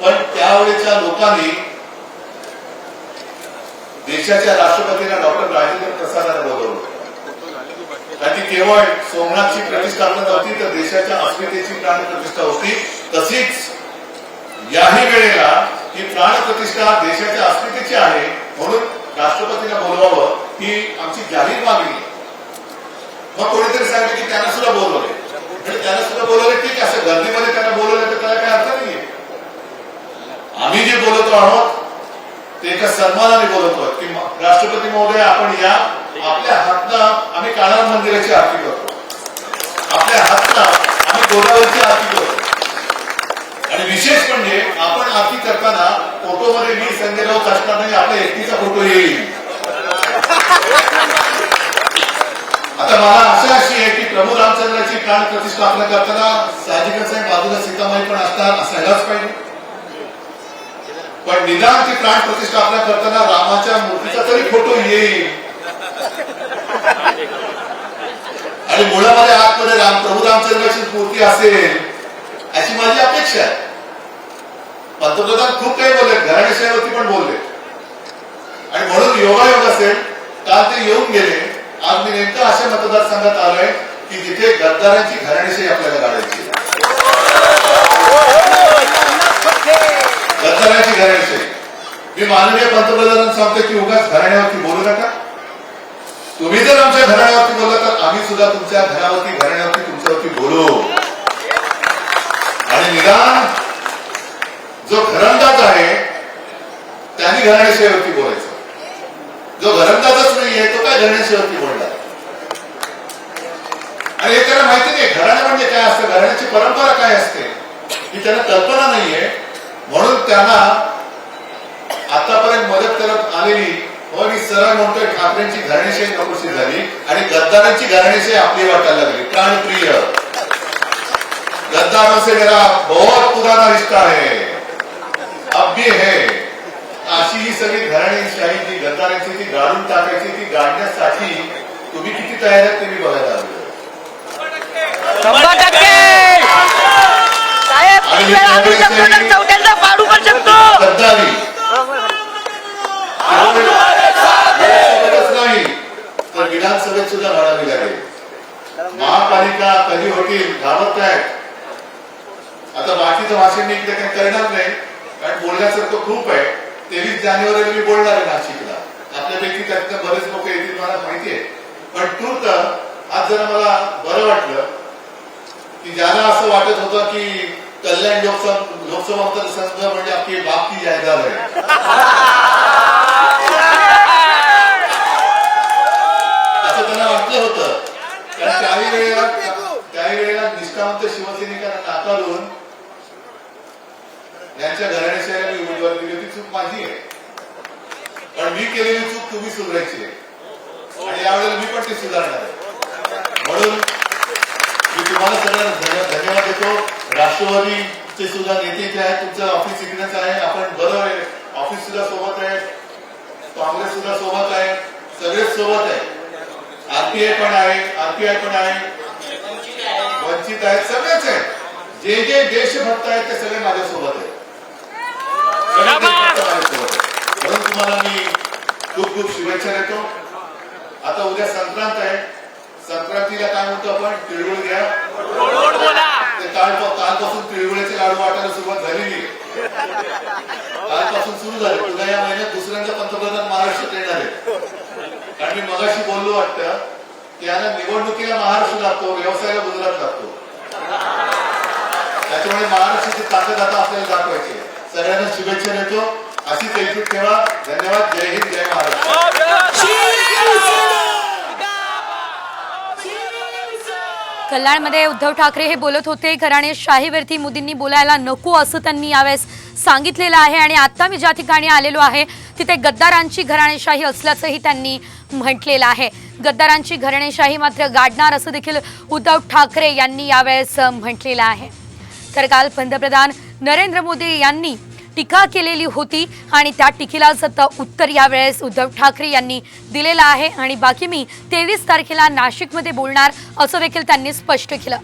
पण त्यावेळेच्या लोकांनी देशाच्या राष्ट्रपतींना डॉक्टर राजेंद्र प्रसादांना बोलवलं आणि ती केवळ सोमनाथची प्रतिष्ठापना नव्हती तर देशाच्या अस्मितेची प्राण प्रतिष्ठा होती। तशीच याही वेळेला ही प्राण प्रतिष्ठा देशाच्या अस्मितेची आहे म्हणून राष्ट्रपतींना बोलवावं ही आमची जाहीर मागणी आहे। मग कोणीतरी सांगितलं की त्यांना सुद्धा बोलवले आणि त्यांना सुद्धा बोलवले, ठीक आहे, असं गर्दीमध्ये त्यांना बोलवलं तर त्याला काही अर्थ नाहीये। आम्ही जे बोलतो आहोत ते एका सन्मानाने बोलतो की राष्ट्रपती महोदय आपण या, आपल्या हातनं आम्ही काळा मंदिराची आरती करतो, आपल्या हातनं आम्ही गोदावरीची आरती करतो आणि विशेष म्हणजे आपण आरती करताना फोटोमध्ये मी संजय राऊत असणार नाही, आपल्या एकटीचा फोटो येईल। आता मला आशा अशी आहे की प्रभू रामचंद्राची प्राण प्रतिष्ठापना करताना साहजिकच आहे बाजूला सीतामाई पण असणार, असायलाच पाहिजे, पण निदान ती प्राण प्रतिष्ठापना करताना रामाच्या मूर्तीचा तरी फोटो येईल आणि मुळामध्ये आतमध्ये प्रभू रामचंद्राची मूर्ती असेल अशी माझी अपेक्षा आहे। पंतप्रधान खूप काही बोलले, घराणेशाहीवरती पण बोलले आणि म्हणून योगायोग असेल काल ते येऊन गेले। आज मी नेमकं अशा मतदारसंघात आलोय की जिथे गद्दारांची घराणेशाही आपल्याला गाडायची, गद्दारांची घराणेशाही। मी माननीय पंतप्रधानांना सांगतो की उगाच घराण्यावरती बोलू नका, तुम्ही जर आमच्या घराण्यावरती बोलला तर आम्ही सुद्धा तुमच्या घरावरती घराण्यावरती तुमच्यावरती बोलू आणि निदान जो घरंदाज आहे त्यांनी घराणेशाहीवरती बोलायचं, जो घरंदाजच नाहीये तो काय घराणेशाहीवरती बोलणार। आणि हे त्यांना माहिती नाही घराणं म्हणजे काय असतं, घराण्याची परंपरा काय असते ही त्यांना कल्पना नाहीये, म्हणून त्यांना आतापर्यंत मदत करत आलेली मी सरळ म्हणतोय ठाकरेंची घराणेशाही नकोशी झाली आणि गद्दारांची घराणेशाही आपली वाटायला लागली। प्राणप्रिय गद्दारों से मेरा बहुत पुराना रिश्ता है, अब भी है। अशी ही सगळी घराणेशाही जी गद्दारांची ती गाडून टाकायची, ती गाडण्यासाठी तुम्ही किती तयार आहेत ते मी बघायला आलो। गद्दारी नाही तर विधानसभेत सुद्धा लढावी लागेल। महापालिका कधी होतील धावत आहेत। आता बाकीचं भाषण मी इकडे काही करणार नाही कारण बोलण्यासारखं खूप आहे। 23 जानेवारीला मी बोलणार आहे नाशिकला, आपल्यापैकी त्यातनं बरेच लोक येतील मला माहिती आहे, पण तूर्त आज जरा मला बरं वाटलं की ज्याला असं वाटत होतं की कल्याण लोकसभा मतदारसंघ म्हणजे आपली बाप की जायदाद आहे, असं त्यांना वाटलं होतं। कारण काही वेळेला निष्ठावंत शिवसैनिकांना नाकारून यांच्या घराण्याशाहीला मी उमेदवारी दिली होती, चूक माझी आहे, पण मी केलेली चूक तुम्ही सुधारायची आहे आणि यावेळेला मी पण ती सुधारणार आहे। म्हणून मी तुम्हाला सगळ्यांना धन्यवाद देतो। राष्ट्रवादीचे सुद्धा नेते जे आहेत, तुमचं ऑफिस इकडेच आहे, आपण बरं आहे, ऑफिस सुद्धा सोबत आहे, काँग्रेस सुद्धा सोबत आहे, सगळेच सोबत आहे, आरपीआय पण आहे, वंचित आहेत, सगळेच आहेत, जे जे देशभक्त आहेत ते सगळे माझ्यासोबत आहेत, म्हणून तुम्हाला मी खूप खूप शुभेच्छा देतो। आता उद्या संक्रांत आहे, संक्रांतीला काय म्हणतो आपण, तिळगुळ घ्या। कालपासून तिळगुळाचे लाडू वाटायला सुरुवात झालेली आहे, कालपासून सुरू झाले। पुन्हा या महिन्यात दुसऱ्यांदा पंतप्रधान महाराष्ट्रात येणार आहे, कारण मी मगाशी बोललो वाटतं की यांना निवडणुकीला महाराष्ट्र लागतो, व्यवसायाला गुजरात लागतो, त्याच्यामुळे महाराष्ट्राची ताकद आता आपल्याला दाखवायची आहे। सगळ्यांना शुभेच्छा देतो, अशीच एकजूट ठेवा। धन्यवाद, जय हिंद, जय महाराष्ट्र। कल्याणमध्ये उद्धव ठाकरे हे बोलत होते, घराणेशाहीवरती मोदींनी बोलायला नको असं त्यांनी यावेळेस सांगितलेलं आहे आणि आता मी ज्या ठिकाणी आलेलो आहे तिथे गद्दारांची घराणेशाही असल्याचंही त्यांनी म्हटलेलं आहे। गद्दारांची घराणेशाही मात्र गाडणार असं देखील उद्धव ठाकरे यांनी यावेळेस म्हटलेलं आहे। तर काल पंतप्रधान नरेंद्र मोदी यांनी टीका केलेली होती आणि त्या टीकेला आता उत्तर यावेळेस उद्धव ठाकरे यांनी दिलेलं आहे आणि बाकी मी 23 तारखेला नाशिकमध्ये बोलणार असं देखील त्यांनी स्पष्ट केलं।